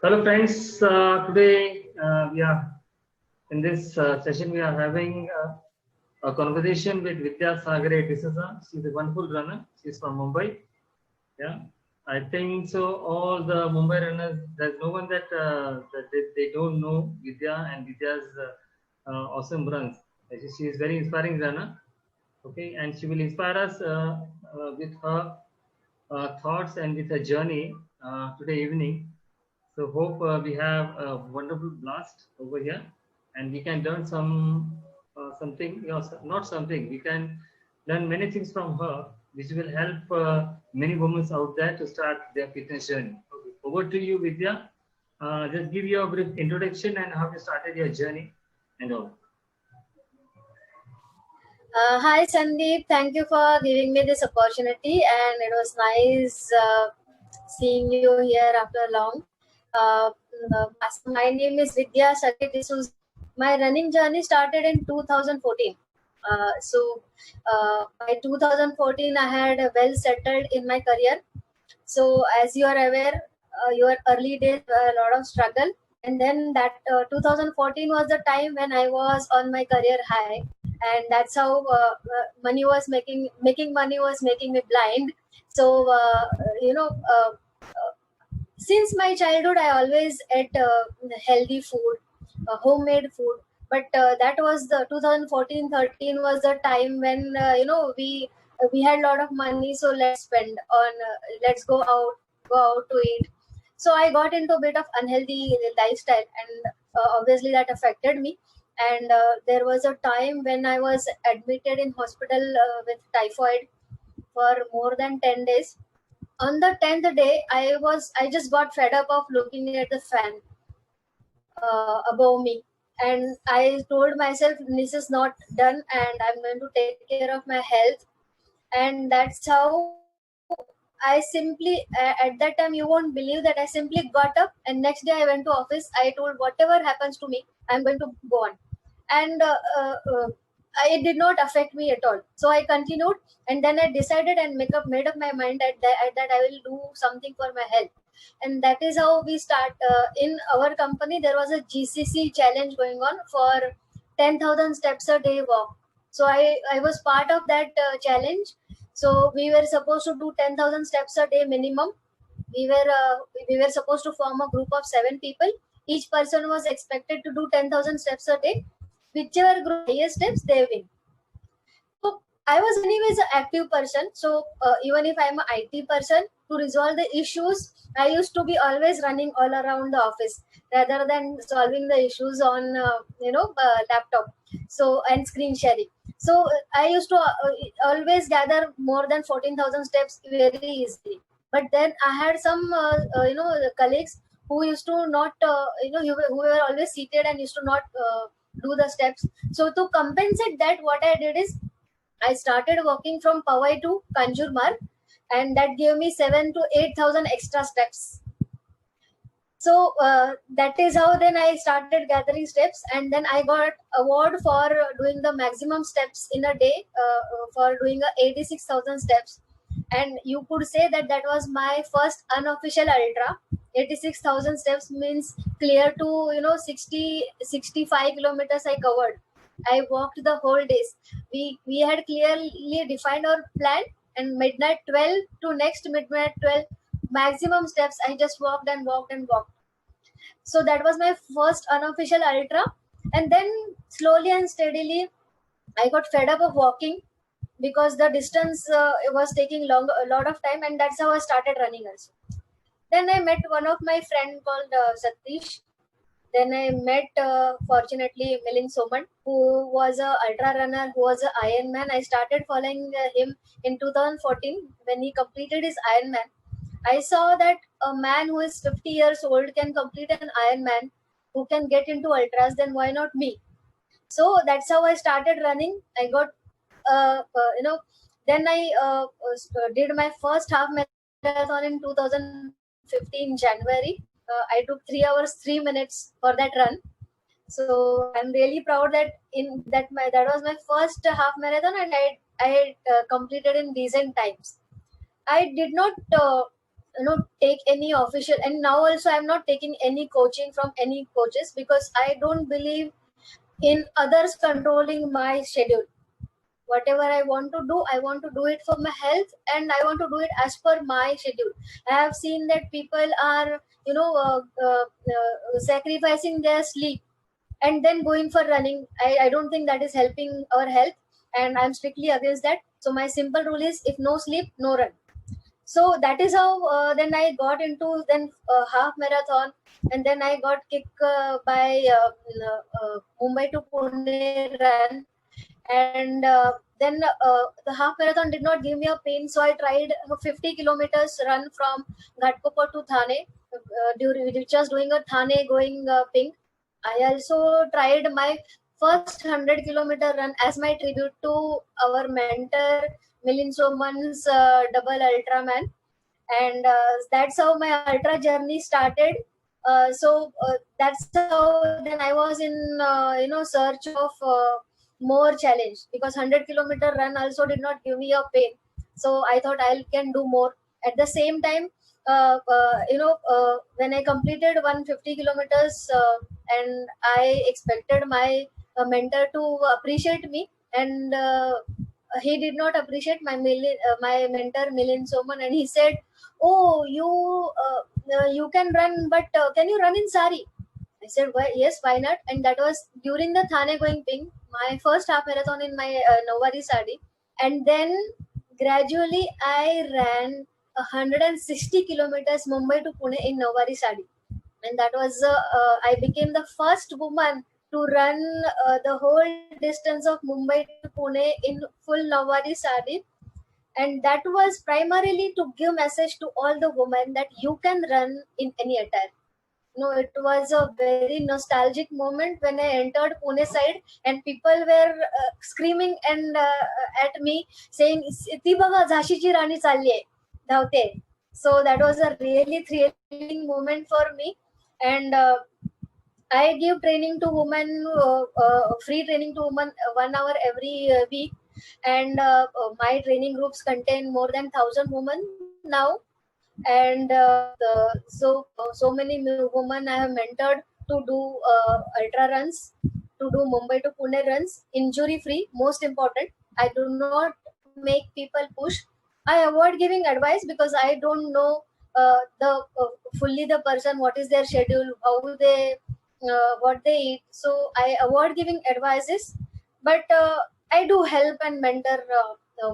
Hello friends, today we are in this session we are having a conversation with Vidya Sagare D'Souza. She's a wonderful runner. She's from Mumbai. Yeah, I think so. All the Mumbai runners, there's no one that they don't know Vidya and Vidya's awesome runs. She is very inspiring runner. Okay, and she will inspire us with her thoughts and with her journey today evening. So hope we have a wonderful blast over here, and we can learn something, not something. We can learn many things from her, which will help many women out there to start their fitness journey. Okay. Over to you, Vidya. Just give your brief introduction and how you started your journey and all. Hi Sandeep, thank you for giving me this opportunity, and it was nice seeing you here after long. My name is Vidya Sagare D'Souza. My running journey started in 2014. By 2014, I had well settled in my career. So, as you are aware, your early days were a lot of struggle, and then that 2014 was the time when I was on my career high, and that's how money was making money was making me blind. So you know since my childhood I always ate healthy food, homemade food, but that was the 2014-13 was the time when we had a lot of money, so let's spend on let's go out to eat. So I got into a bit of unhealthy lifestyle, and obviously that affected me. And there was a time when I was admitted in hospital with typhoid for more than 10 days. On the 10th day, I just got fed up of looking at the fan above me, and I told myself this is not done, and I'm going to take care of my health. And that's how I simply at that time, you won't believe that I simply got up, and next day I went to office. I told whatever happens to me, I'm going to go on. And it did not affect me at all, so I continued. And then I decided and made up my mind that I will do something for my health. And that is how we start. In our company there was a GCC challenge going on for 10,000 steps a day walk. So I was part of that challenge. So we were supposed to do 10,000 steps a day minimum. We were supposed to form a group of 7 people. Each person was expected to do 10,000 steps a day. Whichever group highest steps, they win. So I was anyways an active person. So even if I'm an IT person, to resolve the issues, I used to be always running all around the office rather than solving the issues on laptop. So and screen sharing. So I used to always gather more than 14,000 steps very easily. But then I had some colleagues who used to not who were always seated and used to not do the steps. So to compensate that, what I did is I started walking from Powai to Kanjurmarg, and that gave me 7 to 8,000 extra steps. So that is how then I started gathering steps, and then I got award for doing the maximum steps in a day, for doing 86,000 steps. And you could say that that was my first unofficial ultra. 86,000 steps means clear to 65 kilometers I covered. I walked the whole days. We had clearly defined our plan, and midnight 12 to next midnight 12 maximum steps I just walked and walked and walked. So that was my first unofficial ultra. And then slowly and steadily I got fed up of walking, because the distance was taking a lot of time, and that's how I started running also. Then I met one of my friend called Satish. Then I met fortunately Milind Soman, who was a ultra runner, who was an Ironman. I started following him in 2014 when he completed his Ironman. I saw that a man who is 50 years old can complete an Ironman, who can get into ultras, then why not me? So that's how I started running. I got, then I did my first half marathon in 2015 January. I took 3 hours 3 minutes for that run. So I'm really proud that that was my first half marathon, and I completed in decent times. I did not take any official, and now also I'm not taking any coaching from any coaches because I don't believe in others controlling my schedule. Whatever I want to do, I want to do it for my health, and I want to do it as per my schedule. I have seen that people are sacrificing their sleep and then going for running. I don't think that is helping our health, and I'm strictly against that. So my simple rule is, if no sleep, no run. So that is how then I got into then half marathon, and then I got kicked by Mumbai to Pune run, and then the half marathon did not give me a pain, so I tried a 50 kilometers run from Ghatkopar to Thane, which was doing a Thane going pink. I also tried my first 100-kilometer run as my tribute to our mentor Milind Soman's double Ultraman, and that's how my ultra journey started. That's how then I was in search of more challenge, because 100-kilometer run also did not give me a pain. So I thought I can do more. At the same time, when I completed 150 kilometers, and I expected my mentor to appreciate me, and he did not appreciate my mentor Milind Soman, and he said, "Oh, you can run, but can you run in sari?" I said, "Why? Yes, why not?" And that was during the Thane going ping, my first half marathon in my Nawari sari. And then gradually I ran 160 kilometers Mumbai to Pune in Nawari sari, and that was I became the first woman to run the whole distance of Mumbai to Pune in full Nawari sari. And that was primarily to give message to all the women that you can run in any attire. It was a very nostalgic moment when I entered Pune side, and people were screaming and at me saying, "Iti baga Jhansichi Rani challi hai, धावते." So that was a really thrilling moment for me, and I give training to women, free training to women, 1 hour every week, and my training groups contain more than 1,000 women now, and so many women I have mentored to do ultra runs, to do Mumbai to Pune runs, injury free. Most important, I do not make people push. I avoid giving advice because I don't know the fully the person, what is their schedule, how they what they eat. So I avoid giving advices, but I do help and mentor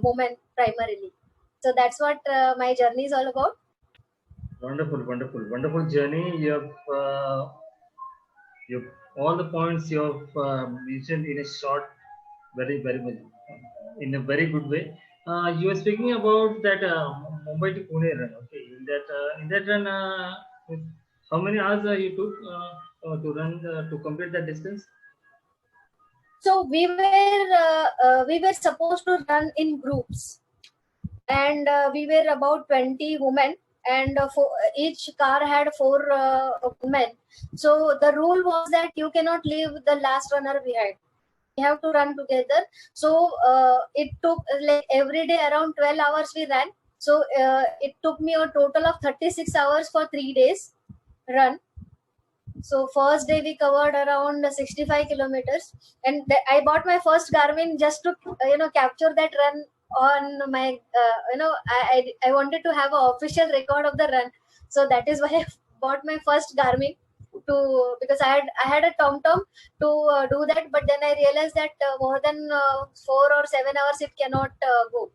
women primarily. So that's what my journey is all about. Wonderful, wonderful, wonderful journey. You've all the points you've mentioned in a short, very, very much, in a very good way. You were speaking about that Mumbai to Pune run. Okay, in that run, how many hours you took to run to complete that distance? So we were supposed to run in groups, and we were about 20 women, and each car had 4 women. So the rule was that you cannot leave the last runner behind. We have to run together. So it took like every day around 12 hours we ran. So it took me a total of 36 hours for 3 days run. So first day we covered around 65 kilometers, and I bought my first Garmin just to capture that run on my I wanted to have an official record of the run. So that is why I bought my first Garmin, because I had a TomTom to do that, but then I realized that more than 4 or 7 hours it cannot go.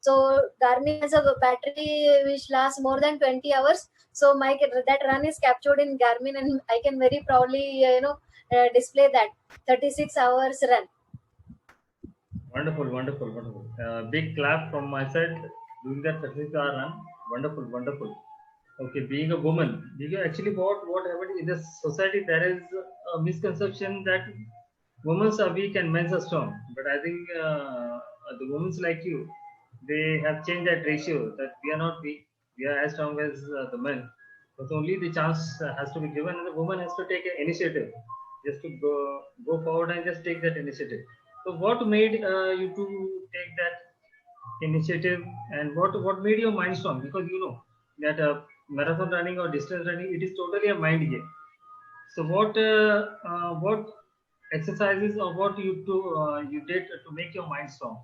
So Garmin has a battery which lasts more than 20 hours. So that run is captured in Garmin, and I can very proudly display that 36 hours run. Wonderful, wonderful, wonderful. Big clap from my side doing that 36-hour run. Wonderful, wonderful. Okay, being a woman, actually what happened in this society, there is a misconception that women are weak and men are strong. But I think the women like you, they have changed that ratio, that we are not weak, we are as strong as the men. But only the chance has to be given, and the woman has to take an initiative, just to go forward and just take that initiative. So, what made you to take that initiative, and what made your mind strong? Because that marathon running or distance running, it is totally a mind game. So what exercises or what you did to make your mind strong?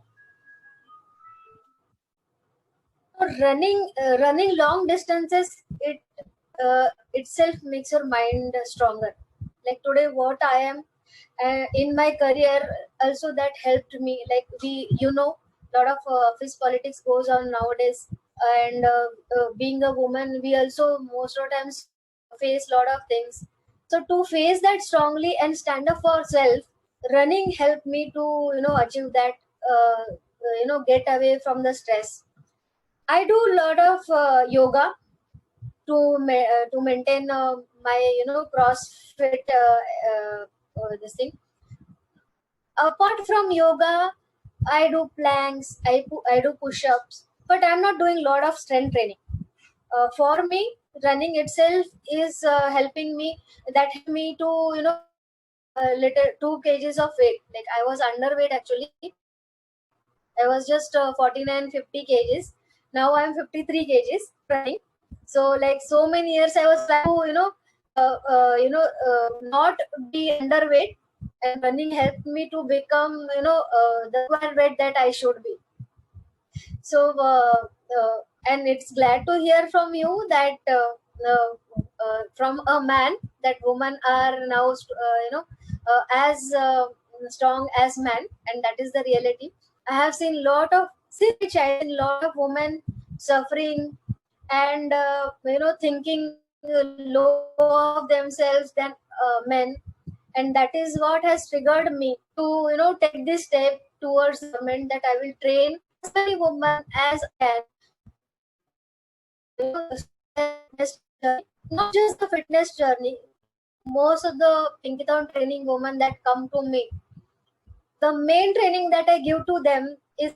So running long distances, itself makes your mind stronger. Like today, what I am in my career, also that helped me. Like lot of office politics goes on nowadays, and being a woman, we also most of the times face lot of things. So to face that strongly and stand up for self, running helped me to achieve that. Get away from the stress. I do a lot of yoga to maintain my CrossFit this thing. Apart from yoga, I do planks, I do push-ups, but I'm not doing a lot of strength training. For me, running itself is helping me. That helped me to little 2 kgs of weight. Like I was underweight actually. I was just 49, 50 kgs. Now I'm 53 kgs running. So like so many years I was trying to not be underweight, and running helped me to become the required weight that I should be. So and it's glad to hear from you that from a man that women are now as strong as men, and that is the reality. I have seen lot of women suffering and thinking low of themselves than men, and that is what has triggered me to take this step towards government, that I will train as many women as I can. Not just the fitness journey. Most of the Pinkytown training women that come to me, the main training that I give to them is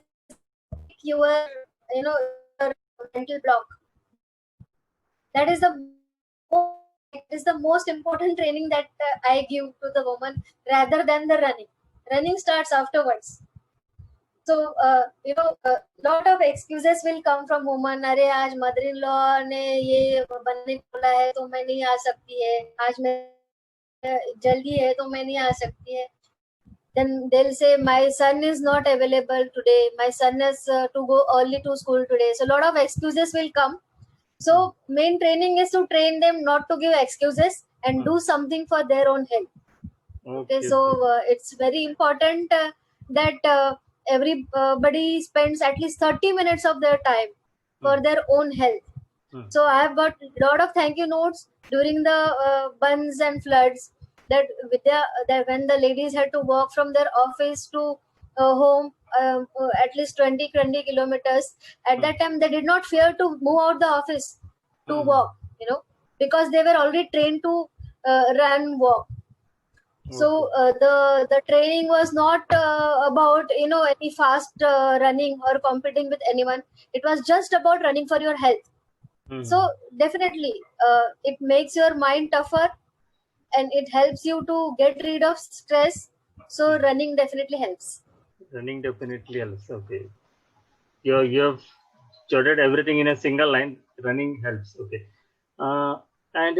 your your mental block. That is the most important training that I give to the woman rather than the running. Running starts afterwards. So lot of excuses will come from women. अरे आज mother in law ने ये बनने बोला है तो मैं नहीं आ सकती है, आज मैं जल्दी है तो मैं नहीं आ सकती है. Then they'll say my son is not available today, my son has to go early to school today. So a lot of excuses will come. So main training is to train them not to give excuses and do something for their own health. Okay, so it's very important that everybody spends at least 30 minutes of their time for their own health. So I have got a lot of thank you notes during the bunds and floods, that that when the ladies had to walk from their office to home, at least 20 kilometers. At that time, they did not fear to move out the office to walk, because they were already trained to run, walk. So the training was not about any fast running or competing with anyone. It was just about running for your health. So definitely it makes your mind tougher, and it helps you to get rid of stress. So running definitely helps. Running definitely helps. Okay. You have jotted everything in a single line. Running helps. Okay. And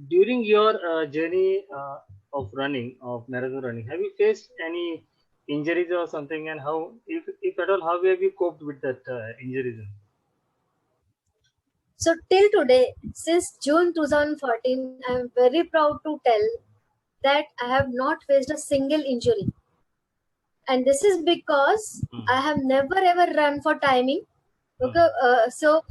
during your journey of running, of marathon running, have you faced any injuries or something? And how, if at all, how have you coped with that injuries? So till today, since June 2014, I am very proud to tell that I have not faced a single injury. And this is because I have never ever run for timing. Okay, so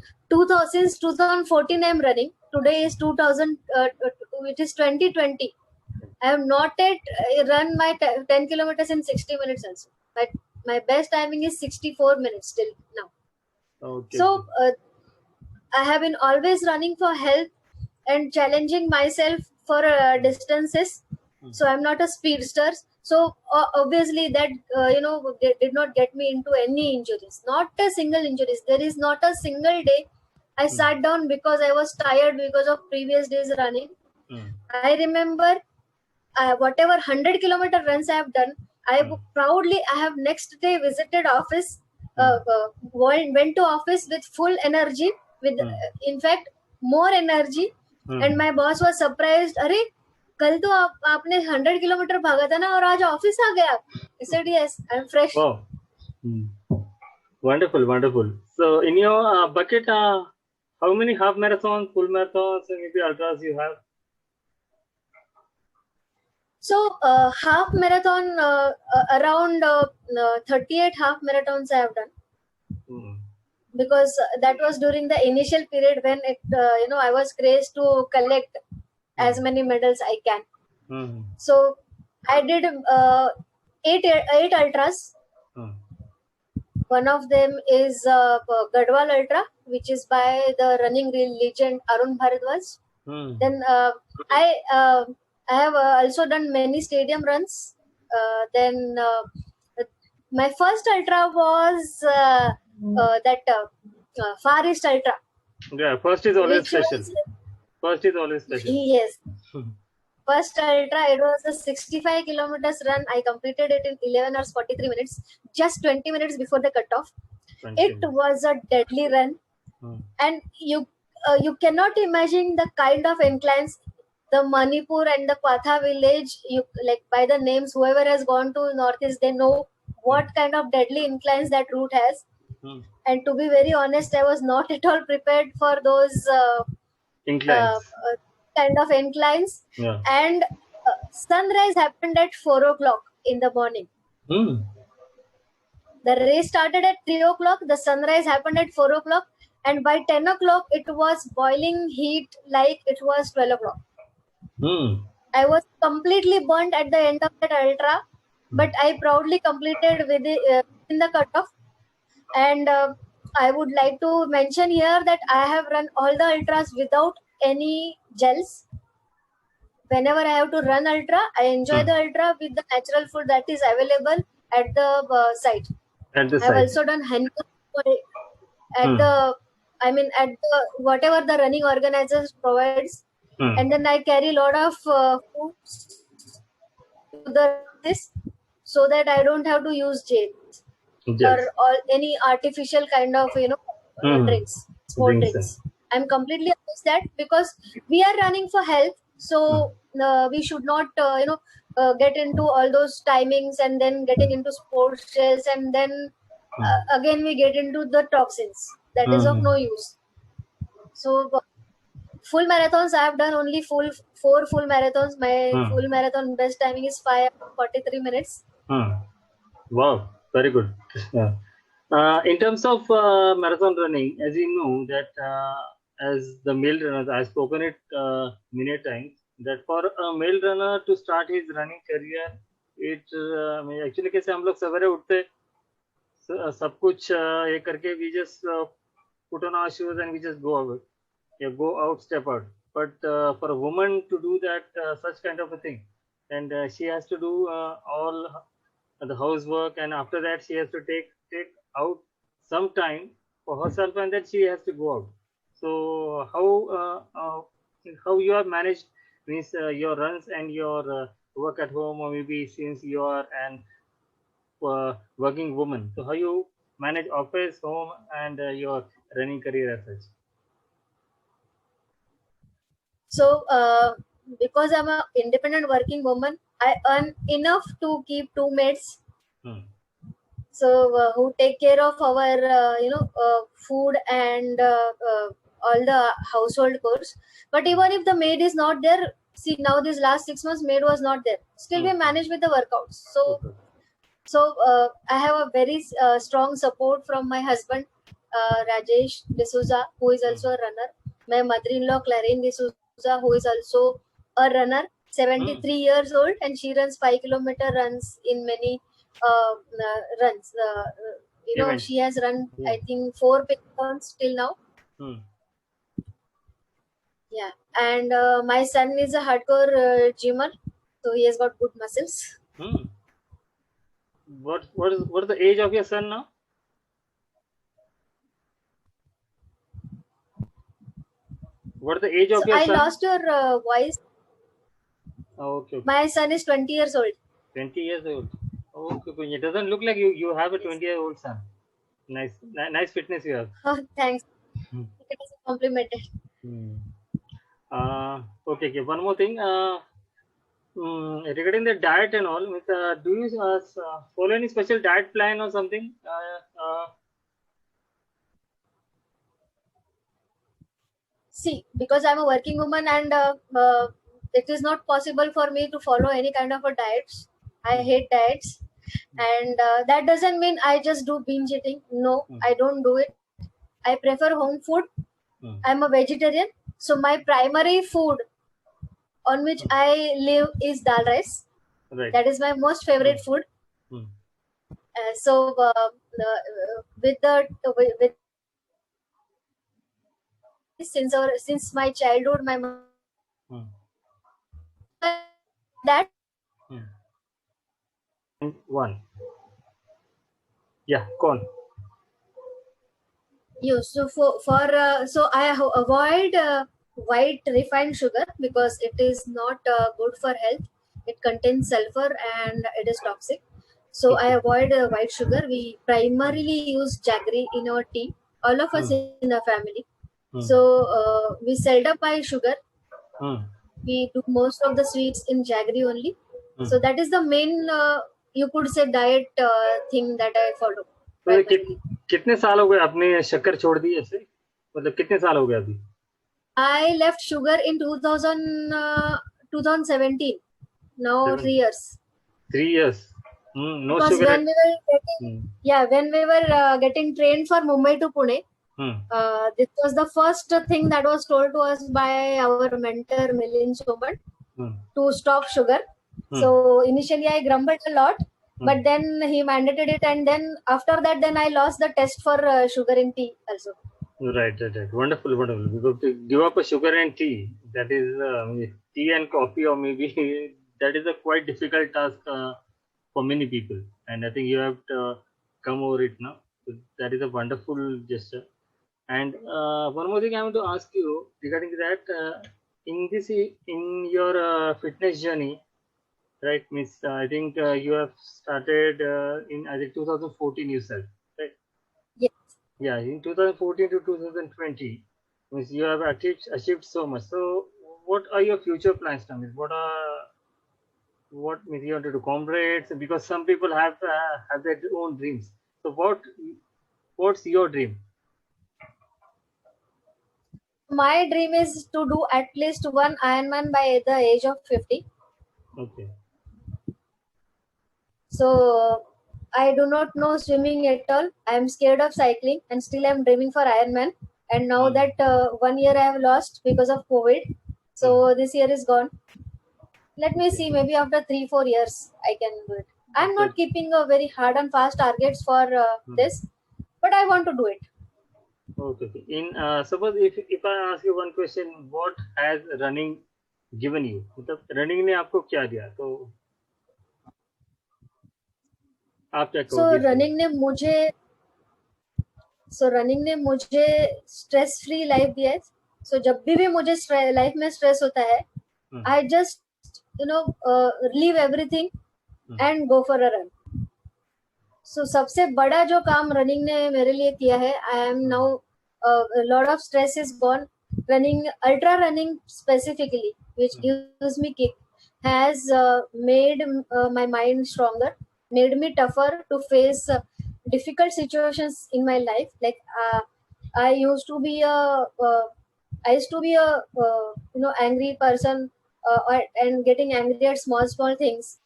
since 2014 I am running. Today is 2000. It is 2020. I have not yet run my 10 kilometers in 60 minutes also. But my best timing is 64 minutes till now. Okay. So I have been always running for health and challenging myself for distances. So I'm not a speedster. So obviously that did not get me into any injuries. Not a single injuries. There is not a single day I sat down because I was tired because of previous days running. I remember whatever 100 kilometer runs I have done, I have next day visited office, went to office with full energy, with in fact more energy. And my boss was surprised, अरे कल तो आपने 100 kilometre भागा था ना और आज office आ गए आप. I said yes, I'm fresh. Wow. Wonderful, wonderful. So in your bucket, how many half marathons, full marathons, and maybe ultras you have? So half marathon, around 38 half marathons I have done. Because that was during the initial period when it, I was crazed to collect as many medals I can. So I did 8 ultras. One of them is Gadwal Ultra, which is by the running legend Arun Bharadwaj. Then I have also done many stadium runs. Then my first ultra was that Far East Ultra. Yeah, first is always special. First is always special. Yes. First ultra, it was a 65 kilometers run. I completed it in 11 hours 43 minutes, just 20 minutes before the cutoff. It was a deadly run, and you cannot imagine the kind of inclines. The Manipur and the Kwatha village, you like by the names, whoever has gone to Northeast, they know what kind of deadly inclines that route has. And to be very honest, I was not at all prepared for those inclines. Kind of inclines. Yeah. And sunrise happened at 4 o'clock in the morning. The race started at 3 o'clock. The sunrise happened at 4 o'clock. And by 10 o'clock, it was boiling heat like it was 12 o'clock. I was completely burnt at the end of that ultra, but I proudly completed within the cutoff. And I would like to mention here that I have run all the ultras without any gels. Whenever I have to run ultra, I enjoy the ultra with the natural food that is available at the site. At the I have also done honey at the whatever the running organizers provides. And then I carry a lot of food to this so that I don't have to use gels or any artificial kind of drinks, sport drinks. I'm completely against that because we are running for health, so we should not get into all those timings and then getting into sports gels and then again we get into the toxins. That is of no use. So full marathons, I have done only 4 full marathons. My full marathon best timing is 5:43 minutes. Wow, very good. Yeah. In terms of marathon running, as you know that as the male runners, I've spoken it many times that for a male runner to start his running career, it actually कैसे हम लोग सवेरे उठते सब कुछ ये करके we just put on our shoes and we just go out. Yeah, go out, step out. But for a woman to do that such kind of a thing, and she has to do all the housework, and after that she has to take out some time for herself, and then she has to go out. So how you have managed means your runs and your work at home, or maybe since you are an working woman, so how you manage office, home, and your running career as such? So, because I'm an independent working woman, I earn enough to keep 2 maids. So, who take care of our, food and all the household chores. But even if the maid is not there, see now these last 6 months, maid was not there. Still, we manage with the workouts. So, I have a very strong support from my husband, Rajesh D'Souza, who is also a runner. My mother-in-law, Clarine D'Souza, who is also a runner, 73 years old, and she runs 5-kilometer runs in many runs. She has run, I think, 4 marathons till now. Yeah, and my son is a hardcore gymmer, so he has got good muscles. What is the age of your son now? What is the age of your son? I lost your voice. Okay. My son is 20 years old. 20 years old. Okay, it doesn't look like you have a 20-year-old son. Nice fitness you have. Oh, thanks. It is complimented. Okay, okay. One more thing. Regarding the diet and all, do you follow any special diet plan or something? See, because I'm a working woman and it is not possible for me to follow any kind of a diets. I hate diets, and that doesn't mean I just do binge eating. No, I don't do it. I prefer home food. I'm a vegetarian, so my primary food on which I live is dal rice. Right. That is my most favorite food. So with since my childhood, my that one. Yeah, go on. So so I avoid white refined sugar because it is not good for health. It contains sulfur and it is toxic. So I avoid white sugar. We primarily use jaggery in our tea. All of us in the family. So we seldom buy sugar. We do most of the sweets in jaggery only. So that is the main you could say diet thing that I follow. कितने साल हो गए आपने शक्कर छोड़ दी ऐसे? मतलब कितने साल हो गए अभी? I left sugar in 2017. Now 3 years. 3 years. No because sugar. When we were getting, when we were getting trained for Mumbai to Pune, this was the first thing that was told to us by our mentor Milind Soman to stop sugar. So initially I grumbled a lot, but then he mandated it, and then after that, then I lost the test for sugar in tea also. Right. Wonderful. Because to give up a sugar and tea, that is tea and coffee, or maybe that is a quite difficult task for many people. And I think you have come over it now. So that is a wonderful gesture. And one more thing I want to ask you regarding that, in your fitness journey, right? Miss, I think you have started in I think 2014. You said, right? Yes. Yeah, in 2014 to 2020, means you have achieved so much. So, what are your future plans, Tamil? What means you want to do comrades? Because some people have their own dreams. So, what's your dream? My dream is to do at least one Ironman by the age of 50. Okay. So I do not know swimming at all. I am scared of cycling, and still I am dreaming for Ironman. And now that 1 year I have lost because of COVID, so this year is gone. Let me see. Maybe after 3-4 years I can do it. I am not keeping a very hard and fast targets for this, but I want to do it. Okay. In suppose if I ask you one question, what has running given you? मतलब running ने आपको क्या दिया? तो आप क्या कहोगे? So running ने मुझे stress free life दिया है. So जब भी मुझे life में stress होता है, I just leave everything and go for a run. So सबसे बड़ा जो काम running ने मेरे लिए किया है, I am now a lot of stress is gone. Ultra running specifically, which gives me kick, has made my mind stronger, made me tougher to face difficult situations in my life. Like I used to be a angry person and getting angry at small things,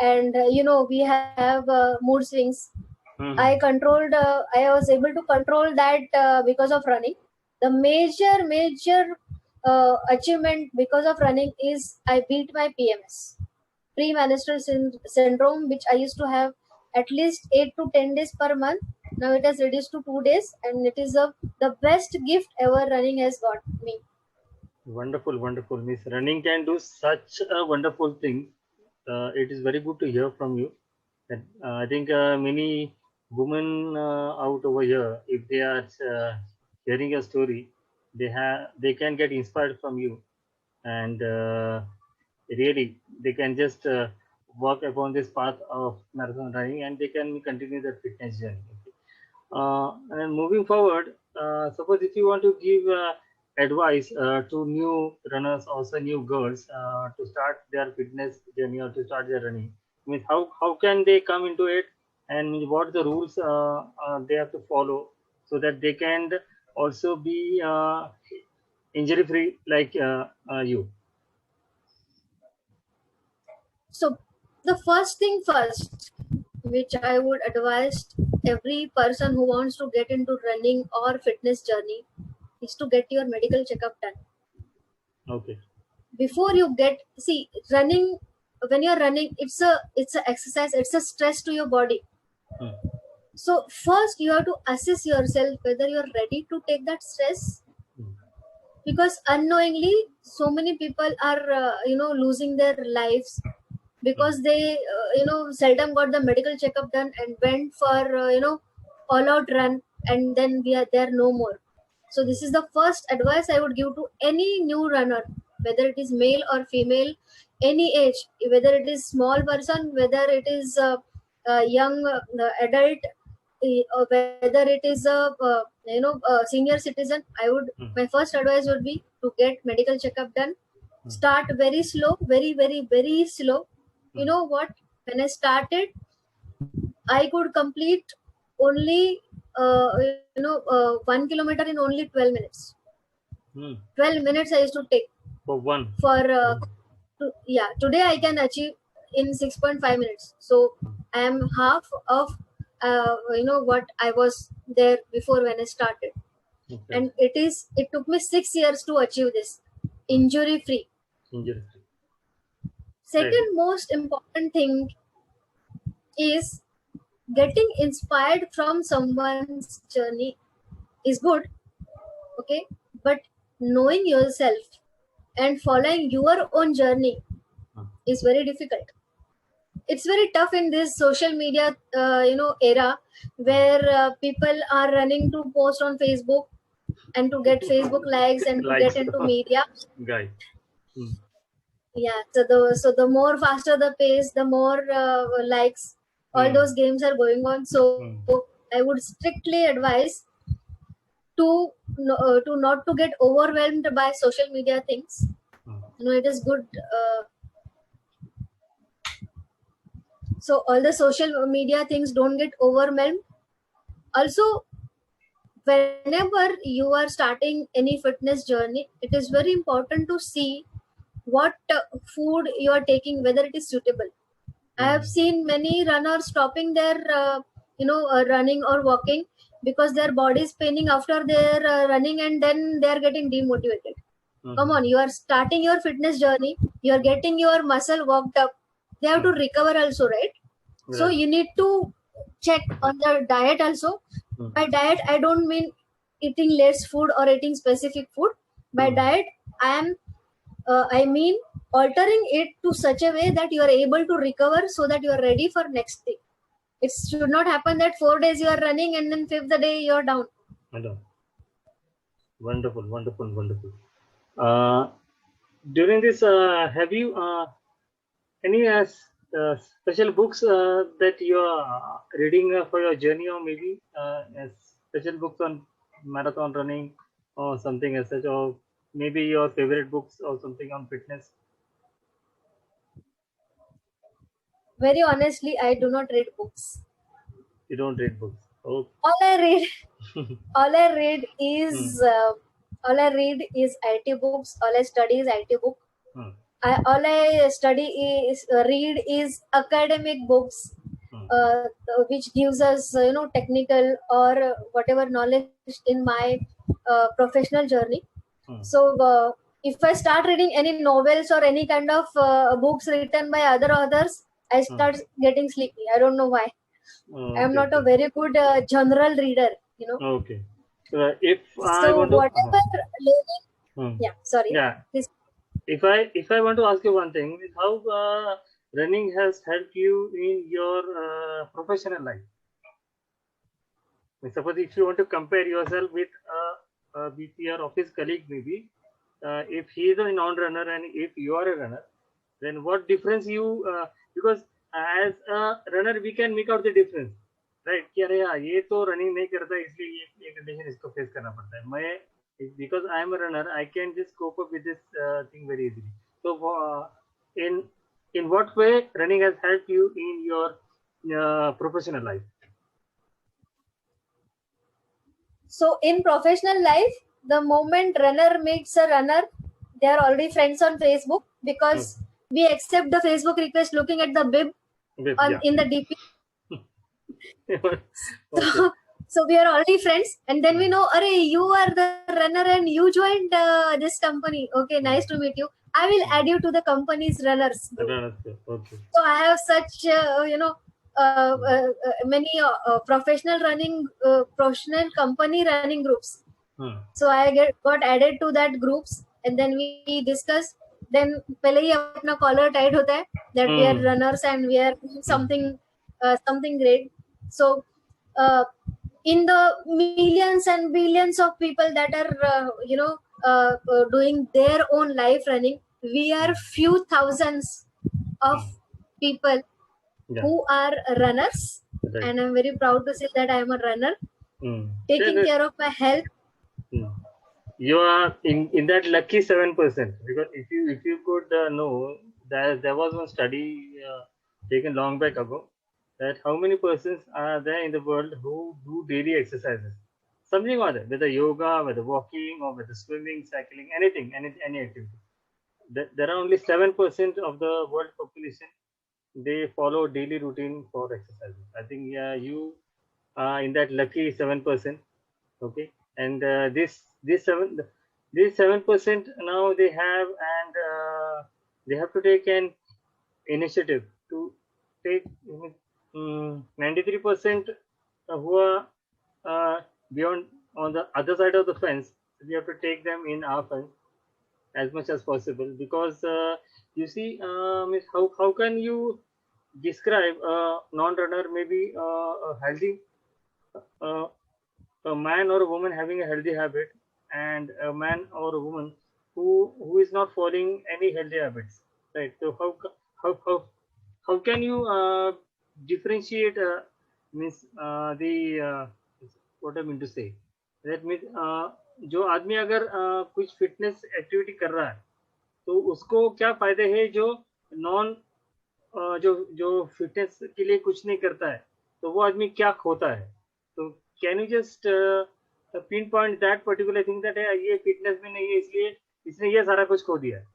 and we have mood swings. I was able to control that because of running. The major achievement because of running is I beat my PMS, premenstrual syndrome, which I used to have at least 8 to 10 days per month. Now it has reduced to 2 days, and it is the best gift ever running has got me. Wonderful. Miss, running can do such a wonderful thing. It is very good to hear from you. And I think many women out over here, if they are hearing your story, they can get inspired from you, and really they can just walk upon this path of marathon running, and they can continue their fitness journey. And moving forward, suppose if you want to give advice to new runners, also new girls, to start their fitness journey or to start their running, means how can they come into it, and what the rules they have to follow so that they can also be injury free like you. So the first thing first, which I would advise every person who wants to get into running or fitness journey, is to get your medical checkup done. Okay. Before you get, see, running, when you're running, it's a exercise, it's a stress to your body. Hmm. So first you have to assess yourself whether you're ready to take that stress, Hmm. because unknowingly so many people are losing their lives because they seldom got the medical checkup done and went for all out run, and then we are there no more. So this is the first advice I would give to any new runner, whether it is male or female, any age, whether it is small person, whether it is young adult, or whether it is a senior citizen. I would, Hmm. my first advice would be to get medical checkup done. Hmm. Start very slow, very very very slow. You Hmm. know what, when I started, I could complete only 1 kilometer in only 12 minutes. Hmm. 12 minutes I used to take For one. for Hmm. yeah, today I can achieve in 6.5 minutes. So I am half of what I was there before when I started. Okay. And it took me 6 years to achieve this, Hmm. injury free. Injury free. Right. Second most important thing is getting inspired from someone's journey is good, okay, but knowing yourself and following your own journey Hmm. is very difficult. It's very tough in this social media era, where people are running to post on Facebook and to get Facebook likes and to get Likes. into media. Guy. Hmm. Yeah, so the more faster the pace, the more likes, all Hmm. those games are going on. So Hmm. I would strictly advise to not to get overwhelmed by social media things. Hmm. It is good. So all the social media things, don't get overwhelmed. Also, whenever you are starting any fitness journey, it is very important to see what food you are taking, whether it is suitable. I Hmm. have seen many runners stopping their running or walking because their body is paining after their running, and then they are getting demotivated. Come Hmm. on, you are starting your fitness journey, you are getting your muscle worked up, they have to Hmm. recover also, right? So Right. you need to check on the diet also. Hmm. By diet I don't mean eating less food or eating specific food. By Hmm. diet I mean altering it to such a way that you are able to recover so that you are ready for next thing. It should not happen that 4 days you are running and then fifth day you are down. Madam. Wonderful, wonderful, wonderful. Uh, During this, have you any special books that you are reading for your journey, or maybe special books on marathon running or something as such, or maybe your favorite books or something on fitness? Very honestly, I do not read books. You don't read books. Oh. All I read, all I read Hmm. is IT books. All I study is IT book. Hmm. All I study is read is academic books, Hmm. which gives us technical or whatever knowledge in my professional journey. Hmm. So if I start reading any novels or any kind of books written by other authors, I Hmm. start getting sleepy. I don't know why. I am Okay, not a okay, very good general reader. okay. If I So want to, whatever learning, hmm. yeah. Sorry, Yeah. please. If I want to ask you one thing, is how running has helped you in your professional life. Suppose if you want to compare yourself with your office colleague, maybe if he is a non-runner and if you are a runner, then what difference you because as a runner we can make out the difference. Right कि अरे यार ये तो running नहीं करता इसलिए ये condition इसको फेस करना पड़ता है. मैं because I am a runner, I can just cope up with this thing very easily. So, in what way running has helped you in your professional life? So in professional life, the moment runner meets a runner, they are already friends on Facebook because we accept the Facebook request looking at the bib in the DP. Okay. So we are already friends, and then we know, Arey, you are the runner and you joined this company. Okay, nice to meet you. I will add you to the company's runners group. Okay. So I have such many professional company running groups. So I got added to that groups, and then we discuss. Then पहले ही अपना collar tight होता है that we are runners and we are something great. So in the millions and billions of people that are doing their own life running, we are few thousands of people who are runners, and I'm very proud to say that I am a runner, taking care of my health. You are in that lucky 7%, because if you could know that there was one study taken long back ago, that how many persons are there in the world who do daily exercises, something or other, whether yoga, whether walking, or whether swimming, cycling, anything, any activity. There are only 7% of the world population, they follow daily routine for exercises. I think you are in that lucky 7%. Okay, and this 7% now they have, and they have to take an initiative to take 93% who are beyond on the other side of the fence. We have to take them in our fence as much as possible, because you see, Miss, how can you describe a non-runner, maybe a healthy a man or a woman having a healthy habit, and a man or a woman who is not following any healthy habits, right? So how can you differentiate means the what I mean to say, that means जो आदमी अगर कुछ fitness activity कर रहा है तो उसको क्या फायदे हैं, जो नॉन जो फिटनेस के लिए कुछ नहीं करता है तो वो आदमी क्या खोता है. तो can you just pin point that particular thing, that है ये फिटनेस में नहीं है इसलिए इसने ये सारा कुछ खो दिया है.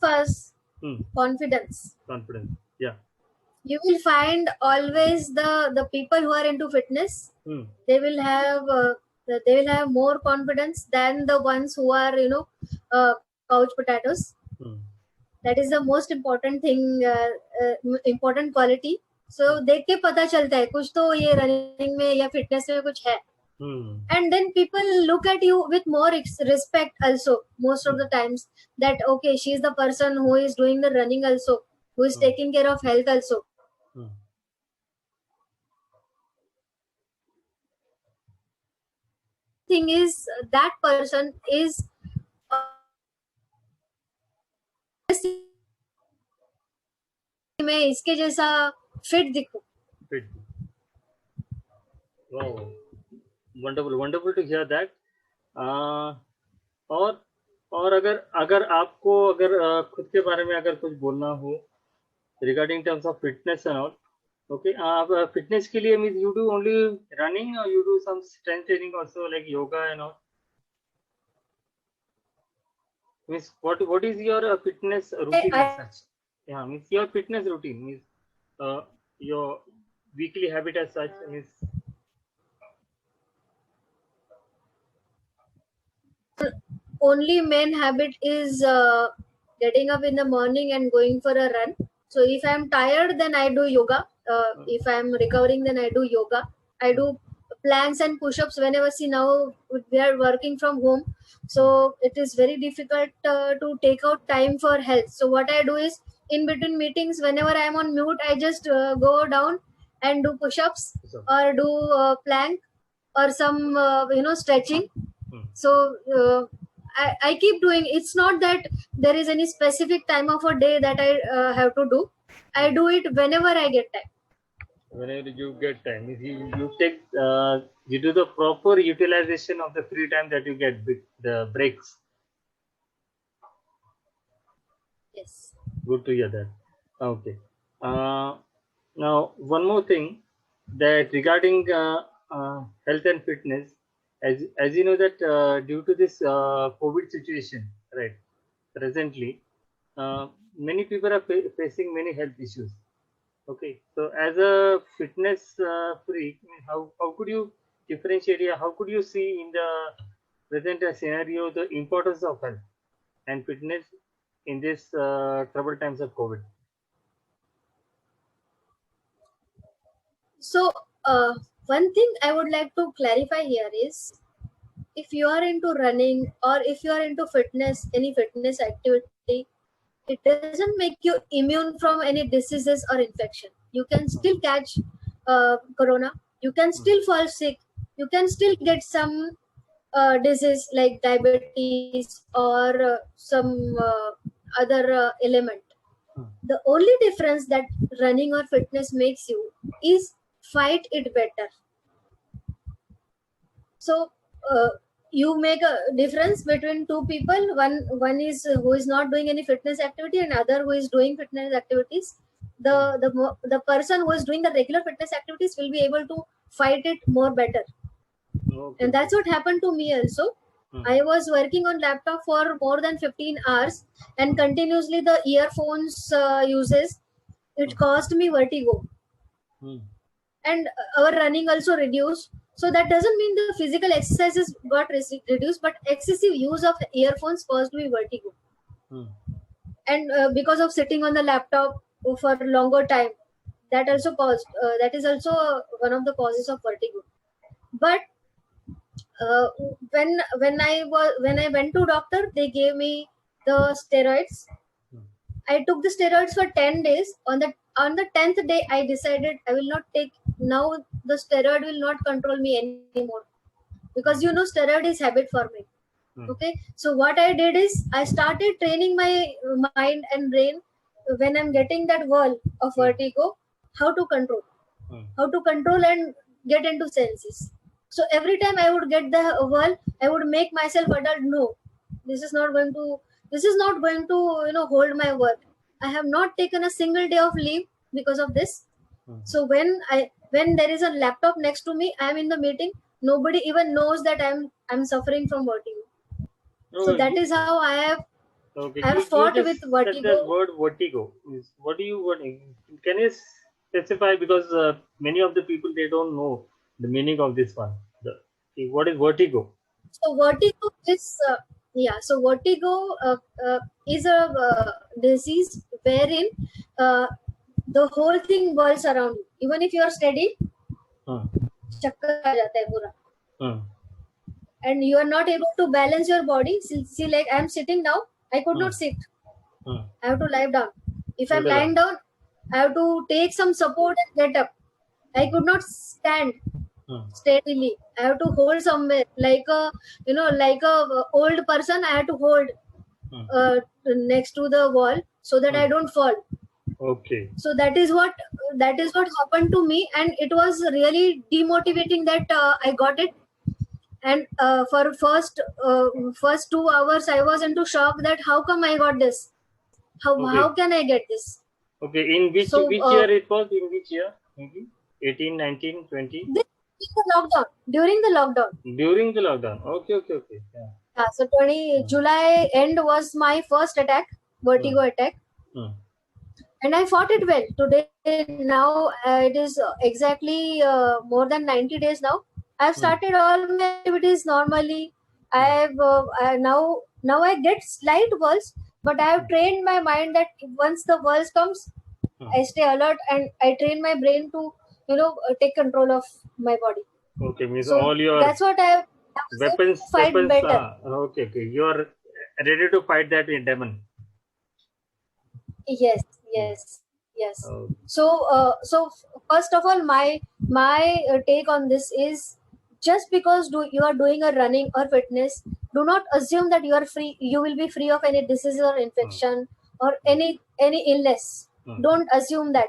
First, confidence. Yeah. You will find always the people who are into fitness, they will have more confidence than the ones who are couch potatoes. That is the most important thing, important quality. So देख के पता चलता है कुछ तो ये running में या फिटनेस में कुछ है. And then people look at you with more respect also most of the times, that okay, she is the person who is doing the running also, who is taking care of health also. Thing is, that person is मैं इसके जैसा fit दिखूं. Wow, wonderful to hear that. और अगर आपको खुद के बारे में अगर कुछ बोलना हो regarding terms of fitness and all, okay, आप fitness के लिए means you do only running or you do some strength training also like yoga and all? Means what is your fitness routine as such? Yeah, means your fitness routine means your weekly habit as such means. Only main habit is getting up in the morning and going for a run. So if I'm tired, then I do yoga. If I'm recovering, then I do yoga. I do planks and push-ups whenever. See, now we are working from home, so it is very difficult to take out time for health. So what I do is, in between meetings, whenever I'm on mute, I just go down and do push-ups or do plank or some stretching. So I keep doing. It's not that there is any specific time of a day that I have to do. I do it whenever I get time. Whenever you get time, if you take you do the proper utilization of the free time that you get, the breaks. Yes. Good to hear that. Okay. Now one more thing, that regarding health and fitness, as you know that due to this COVID situation, right? Presently, many people are facing many health issues. Okay, so as a fitness freak, how could you differentiate? How could you see in the present scenario the importance of health and fitness in this troubled times of COVID? So, one thing I would like to clarify here is, if you are into running or if you are into fitness, any fitness activity, it doesn't make you immune from any diseases or infection. You can still catch corona. You can still fall sick. You can still get some disease like diabetes or some other element. The only difference that running or fitness makes you is fight it better. So you make a difference between two people. One is who is not doing any fitness activity, and other who is doing fitness activities. The person who is doing the regular fitness activities will be able to fight it more better. Okay. And that's what happened to me also. I was working on laptop for more than 15 hours, and continuously the earphones uses, it caused me vertigo. And our running also reduced. So that doesn't mean the physical exercises got reduced, but excessive use of earphones caused me vertigo. And because of sitting on the laptop for longer time, that also caused that is also one of the causes of vertigo. But when I went to doctor, they gave me the steroids. I took the steroids for 10 days. On the 10th day, I decided I will not take. Now the steroid will not control me anymore, because steroid is habit for me. Okay, so what I did is I started training my mind and brain when I'm getting that whirl of vertigo, how to control and get into senses. So every time I would get the whirl, I would make myself adult. No, this is not going to hold my work. I have not taken a single day of leave because of this. So when there is a laptop next to me, I am in the meeting, nobody even knows that I'm suffering from vertigo. So that is how I have fought with vertigo. That word vertigo is, what can you specify, because many of the people, they don't know the meaning of this one. What is vertigo? So vertigo is vertigo is a disease wherein the whole thing whirls around you. Even if you are steady, chakkar aa jata hai pura. And you are not able to balance your body. See, like I am sitting now, I could not sit. I have to lie down. If I'm lying down, I have to take some support and get up. I could not stand steadily. I have to hold somewhere, like a old person. I have to hold next to the wall so that I don't fall. Okay. So that is what happened to me, and it was really demotivating that I got it. And for first 2 hours, I was into shock that how come I got this? How can I get this? Okay, in which year it was? In which year? Maybe 18, 19, 20? During the lockdown. During the lockdown. Okay. Yeah, so July end was my first attack, vertigo attack. And I fought it well. Today, now it is exactly more than 90 days now. I've started all my activities normally. Now I get slight whirls, but I have trained my mind that once the whirls comes, I stay alert, and I train my brain to take control of my body. Okay, so all your that's what I have weapons fight better. Okay, you are ready to fight that demon. Yes. So first of all, my take on this is, just because you are doing a running or fitness, do not assume that you will be free of any disease or infection or any illness. Don't assume that.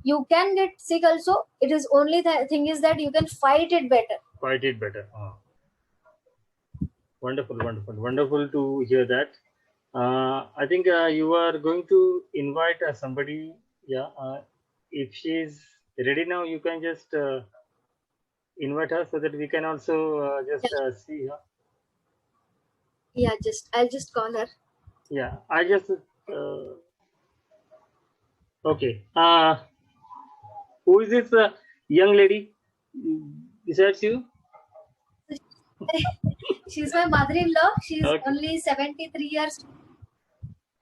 you can get sick also. It is only the thing is that you can fight it better. Fight it better. Wonderful, wonderful, wonderful to hear that. I think you are going to invite somebody. Yeah. If she is ready now, you can just invite her so that we can also just see her. Yeah, I'll just call her. Yeah. I just. Okay. Who is this young lady? Besides you? She's my mother-in-law. She's Okay. only 73 years,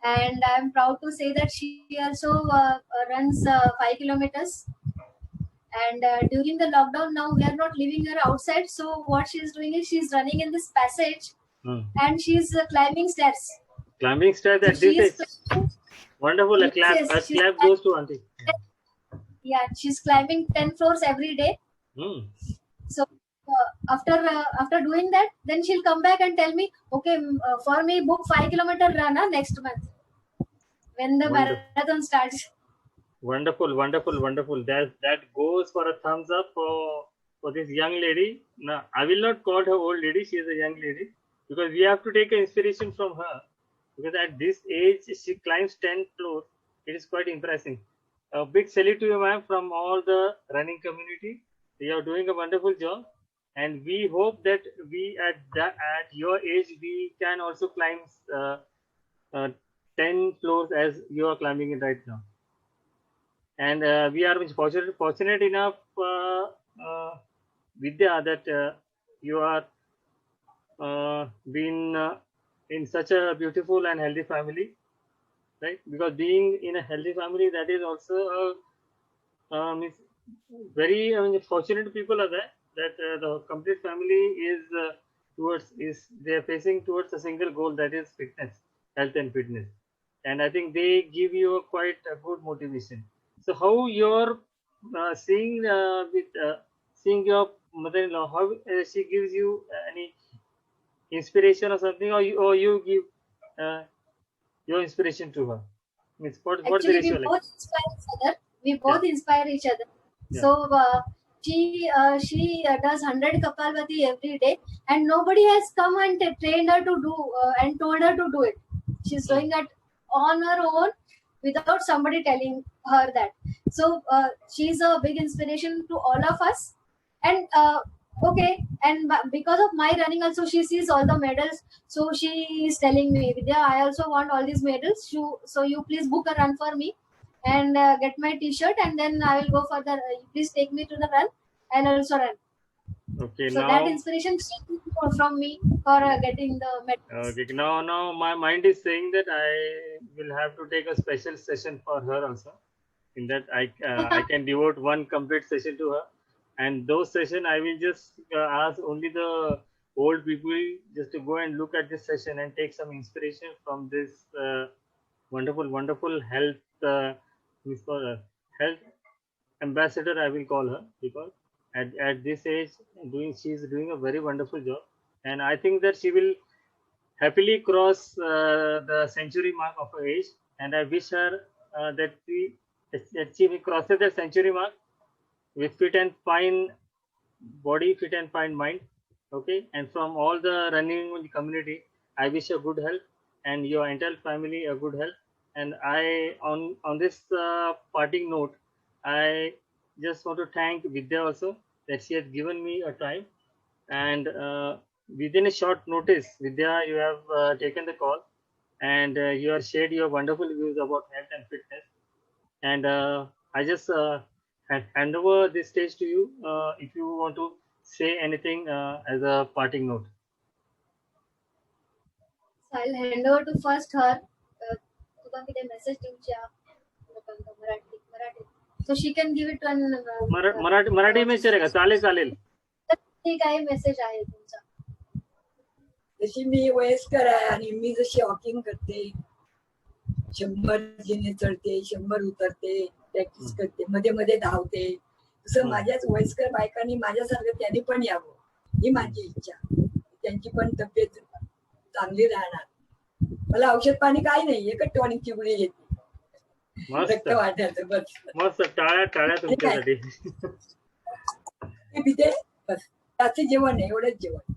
and I'm proud to say that she also runs 5 kilometers. And during the lockdown, now we are not leaving her outside. So what she's doing is she's running in this passage, and she's climbing stairs. Climbing stairs at this age. Wonderful. A clap. Yes, A clap goes to auntie. Yeah, she's climbing 10 floors every day. So after doing that, then she'll come back and tell me, okay, for me book 5 kilometer run next month when the marathon starts. Wonderful, wonderful, wonderful. That goes for a thumbs up for this young lady. Now, I will not call her old lady. She is a young lady because we have to take inspiration from her. Because at this age, she climbs 10 floors. It is quite impressive. A big salute to you, ma'am, from all the running community. You are doing a wonderful job, and we hope that we at your age we can also climb 10 floors as you are climbing it right now. And we are fortunate enough, Vidya, that you are been in such a beautiful and healthy family, right? Because being in a healthy family, that is also means very fortunate people are there. That the complete family is they are facing towards a single goal, that is fitness, health and fitness. And I think they give you quite a good motivation. So how you're seeing seeing your mother-in-law, how she gives you any inspiration or something, or you give your inspiration to her? Means what's the Actually, ratio we like? both inspire each other. We both inspire each other. Yeah. So she does 100 Kapalbhati every day, and nobody has come and trained her to do and told her to do it. She's doing it on her own without somebody telling her that. So she's a big inspiration to all of us. And okay, and because of my running also, she sees all the medals. So she is telling me, Vidya, I also want all these medals. So you please book a run for me and get my t-shirt, and then I will go for the please take me to the run. I'll also run. Okay, so now that inspiration from me for getting the medals. Okay, now my mind is saying that I will have to take a special session for her also. In that I can devote one complete session to her, and those session I will just ask only the old people just to go and look at this session and take some inspiration from this wonderful health health ambassador, I will call her, because at this age she's doing a very wonderful job, and I think that she will happily cross the century mark of her age, and I wish her that she crosses the century mark with fit and fine body, fit and fine mind. Okay, and from all the running community, I wish her good health and your entire family a good health. And I on this parting note, I just want to thank Vidya also that she has given me a time, and within a short notice, Vidya, you have taken the call, and you have shared your wonderful views about health and fitness. And I just hand over this stage to you if you want to say anything as a parting note. So I'll hand over to first her. Message so she can give it on Marathi में चलेगा, चालेल चालेल. ठीक आहे, message आहे तुमचा. जशी मी वयस्कर आहे आणि मी जशी वॉकिंग करते, 100 जिने चढते, 100 उतरते, प्रॅक्टिस करते, मध्ये मध्ये धावते, तसं माझ्याच वयस्कर बायकांनी माझ्यासारखं त्यांनी पण यावं ही माझी इच्छा. त्यांची पण तब्येत चांगली राहणार. मला औषध पाणी काही नाही, एकच टॉनिकची गोळी घेते. मस्त रक्त वाढायचं बस. मस्त, टाळ्या टाळ्या तुमच्यासाठी. ते पिते बस. त्याचं जेवण आहे, एवढंच जेवण.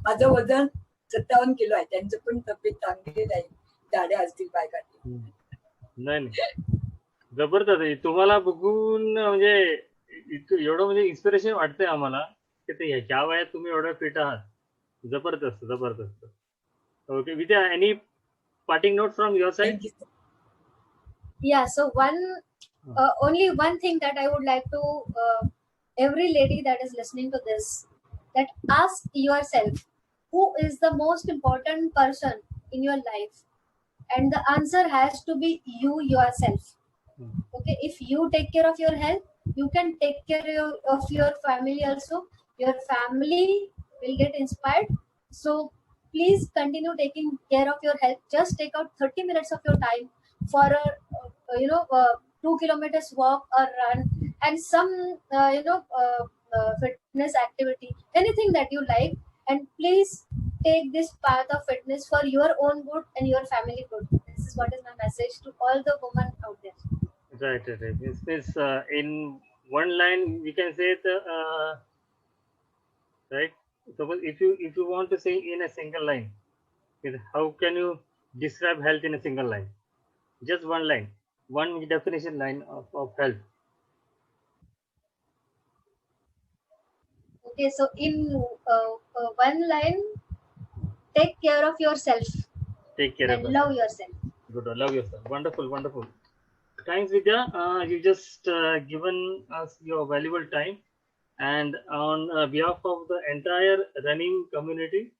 माझं वजन 57 किलो आहे. त्यांचं पण तब्येत चांगली नाही, दाढ्या असतील बायकांनी. नाही नाही, जबरदस्त आहे. तुम्हाला बघून म्हणजे एवढं म्हणजे इन्स्पिरेशन वाटतंय आम्हाला की ते ह्या वयात तुम्ही एवढं फिट आहात. जबरदस्त जबरदस्त. Okay Vidya, any parting note from your side? Thank you. Yeah, so only one thing that I would like to every lady that is listening to this, that ask yourself who is the most important person in your life, and the answer has to be you yourself. Okay, if you take care of your health, you can take care of your family also. Your family will get inspired. So please continue taking care of your health. Just take out 30 minutes of your time for a 2 kilometers walk or run, and some fitness activity, anything that you like. And please take this path of fitness for your own good and your family good. This is what is my message to all the women out there. Right. It's in one line we can say right. Suppose if you want to say in a single line, how can you describe health in a single line? Just one line, one definition line of health. Okay, so in one line, take care of yourself. Take care and of love yourself. Good, love yourself. Wonderful. Thanks, Vidya. You just given us your valuable time, and on behalf of the entire running community,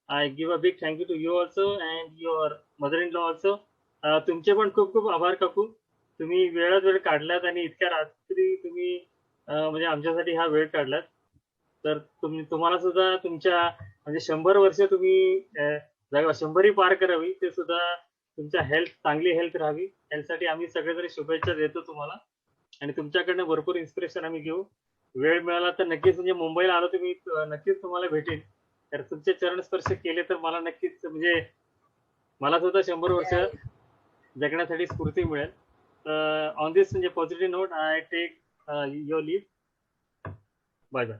I give a big thank you to you also and your mother-in-law also. तुमचे पण खूप खूप आभार काकू. तुम्ही वेळ काढलात आणि इतक्या रात्री तुम्ही म्हणजे आमच्यासाठी हा वेळ काढलात. तर तुम्हाला सुद्धा तुमच्या म्हणजे 100 वर्ष तुम्ही 100 पार करावी, ते सुद्धा तुमच्या चांगली हेल्थ राहावी, यासाठी आम्ही सगळेजण शुभेच्छा देतो तुम्हाला. आणि तुमच्याकडनं भरपूर इन्स्पिरेशन आम्ही घेऊ. वेळ मिळाला तर नक्कीच, म्हणजे मुंबईला आलो तर मी नक्कीच तुम्हाला भेटेन. तर तुमचे चरण स्पर्श केले तर मला नक्कीच म्हणजे मला सुद्धा 100 वर्ष जगण्यासाठी स्फूर्ती मिळेल. ऑन दिस म्हणजे positive note I take your leave. Bye bye.